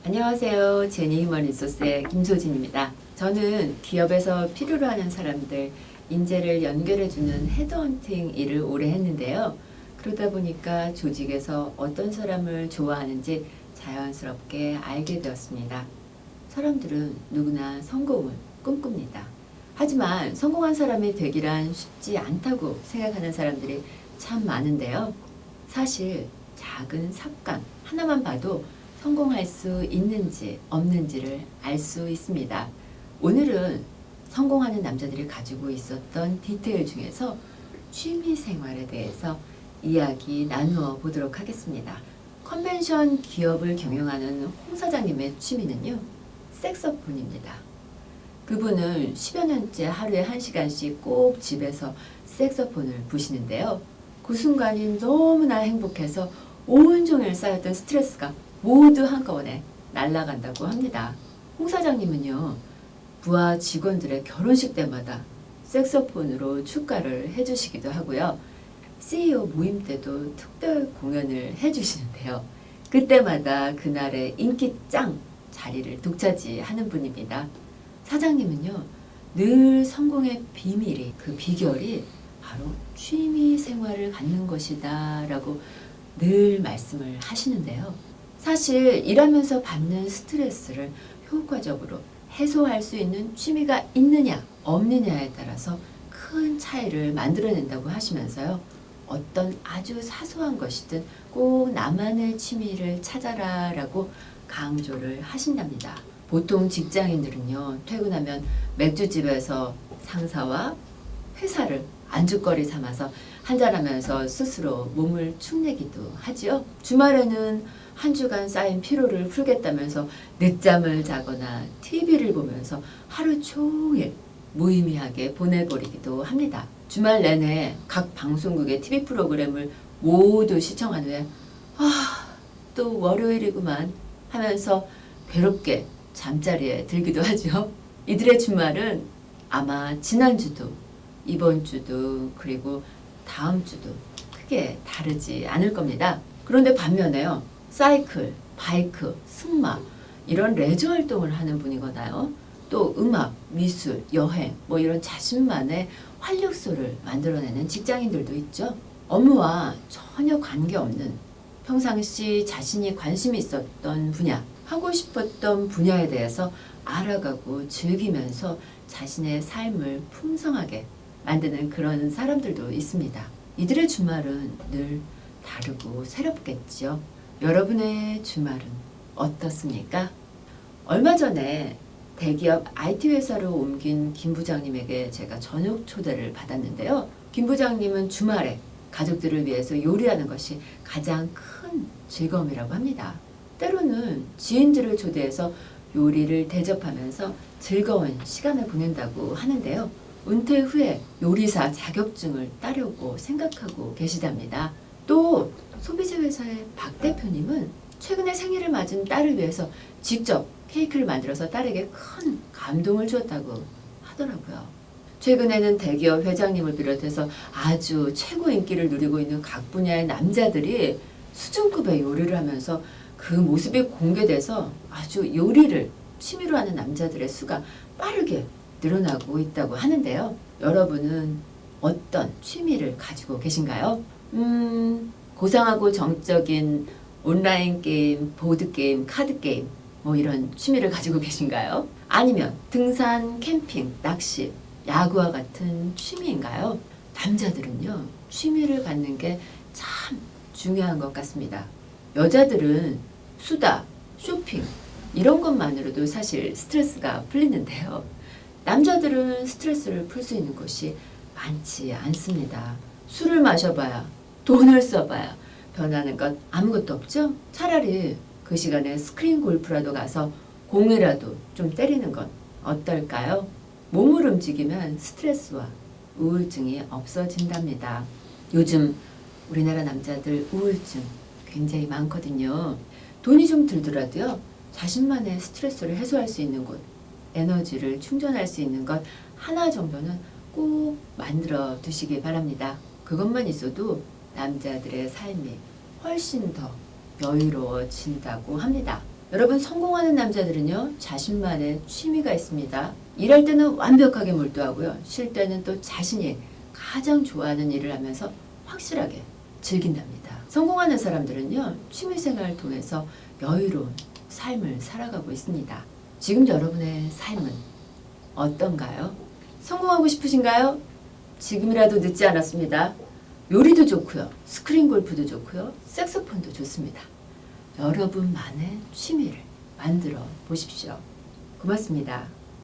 안녕하세요. 제니 휴먼 리소스의 김소진입니다. 저는 기업에서 필요로 하는 사람들, 인재를 연결해주는 헤드헌팅 일을 오래 했는데요. 그러다 보니까 조직에서 어떤 사람을 좋아하는지 자연스럽게 알게 되었습니다. 사람들은 누구나 성공을 꿈꿉니다. 하지만 성공한 사람이 되기란 쉽지 않다고 생각하는 사람들이 참 많은데요. 사실 작은 습관 하나만 봐도 성공할 수 있는지 없는지를 알 수 있습니다. 오늘은 성공하는 남자들이 가지고 있었던 디테일 중에서 취미 생활에 대해서 이야기 나누어 보도록 하겠습니다. 컨벤션 기업을 경영하는 홍 사장님의 취미는요, 색소폰입니다. 그분은 10여 년째 하루에 1시간씩 꼭 집에서 색소폰을 부시는데요. 그 순간이 너무나 행복해서 온종일 쌓였던 스트레스가 모두 한꺼번에 날아간다고 합니다. 홍 사장님은요, 부하 직원들의 결혼식 때마다 색소폰으로 축가를 해주시기도 하고요. CEO 모임 때도 특별 공연을 해주시는데요. 그때마다 그날의 인기 짱 자리를 독차지하는 분입니다. 사장님은요, 늘 성공의 비밀이, 그 비결이 바로 취미 생활을 갖는 것이다 라고 늘 말씀을 하시는데요. 사실 일하면서 받는 스트레스를 효과적으로 해소할 수 있는 취미가 있느냐 없느냐에 따라서 큰 차이를 만들어낸다고 하시면서요. 어떤 아주 사소한 것이든 꼭 나만의 취미를 찾아라 라고 강조를 하신답니다. 보통 직장인들은요, 퇴근하면 맥주집에서 상사와 회사를 안주거리 삼아서 한잔하면서 스스로 몸을 축내기도 하지요. 주말에는 한 주간 쌓인 피로를 풀겠다면서 늦잠을 자거나 TV를 보면서 하루 종일 무의미하게 보내버리기도 합니다. 주말 내내 각 방송국의 TV 프로그램을 모두 시청한 후에 또 월요일이구만 하면서 괴롭게 잠자리에 들기도 하죠. 이들의 주말은 아마 지난주도 이번 주도 그리고 다음 주도 크게 다르지 않을 겁니다. 그런데 반면에요, 사이클, 바이크, 승마 이런 레저 활동을 하는 분이거나요, 또 음악, 미술, 여행 이런 자신만의 활력소를 만들어내는 직장인들도 있죠. 업무와 전혀 관계없는 평상시 자신이 관심이 있었던 분야, 하고 싶었던 분야에 대해서 알아가고 즐기면서 자신의 삶을 풍성하게 만드는 그런 사람들도 있습니다. 이들의 주말은 늘 다르고 새롭겠죠. 여러분의 주말은 어떻습니까? 얼마 전에 대기업 IT 회사로 옮긴 김 부장님에게 제가 저녁 초대를 받았는데요. 김 부장님은 주말에 가족들을 위해서 요리하는 것이 가장 큰 즐거움이라고 합니다. 때로는 지인들을 초대해서 요리를 대접하면서 즐거운 시간을 보낸다고 하는데요. 은퇴 후에 요리사 자격증을 따려고 생각하고 계시답니다. 또 소비자 회사의 박 대표님은 최근에 생일을 맞은 딸을 위해서 직접 케이크를 만들어서 딸에게 큰 감동을 주었다고 하더라고요. 최근에는 대기업 회장님을 비롯해서 아주 최고 인기를 누리고 있는 각 분야의 남자들이 수준급의 요리를 하면서 그 모습이 공개돼서 아주 요리를 취미로 하는 남자들의 수가 빠르게 늘어나고 있다고 하는데요. 여러분은 어떤 취미를 가지고 계신가요? 고상하고 정적인 온라인 게임, 보드게임, 카드게임 이런 취미를 가지고 계신가요? 아니면 등산, 캠핑, 낚시, 야구와 같은 취미인가요? 남자들은요, 취미를 갖는 게 참 중요한 것 같습니다. 여자들은 수다, 쇼핑 이런 것만으로도 사실 스트레스가 풀리는데요. 남자들은 스트레스를 풀 수 있는 것이 많지 않습니다. 술을 마셔봐야, 돈을 써봐야 변하는 것 아무것도 없죠? 차라리 그 시간에 스크린 골프라도 가서 공이라도 좀 때리는 건 어떨까요? 몸을 움직이면 스트레스와 우울증이 없어진답니다. 요즘 우리나라 남자들 우울증 굉장히 많거든요. 돈이 좀 들더라도요, 자신만의 스트레스를 해소할 수 있는 곳, 에너지를 충전할 수 있는 것 하나 정도는 꼭 만들어 두시기 바랍니다. 그것만 있어도 남자들의 삶이 훨씬 더 여유로워진다고 합니다. 여러분, 성공하는 남자들은요, 자신만의 취미가 있습니다. 일할 때는 완벽하게 몰두하고요. 쉴 때는 또 자신이 가장 좋아하는 일을 하면서 확실하게 즐긴답니다. 성공하는 사람들은요, 취미생활을 통해서 여유로운 삶을 살아가고 있습니다. 지금 여러분의 삶은 어떤가요? 성공하고 싶으신가요? 지금이라도 늦지 않았습니다. 요리도 좋고요. 스크린 골프도 좋고요. 색소폰도 좋습니다. 여러분만의 취미를 만들어 보십시오. 고맙습니다.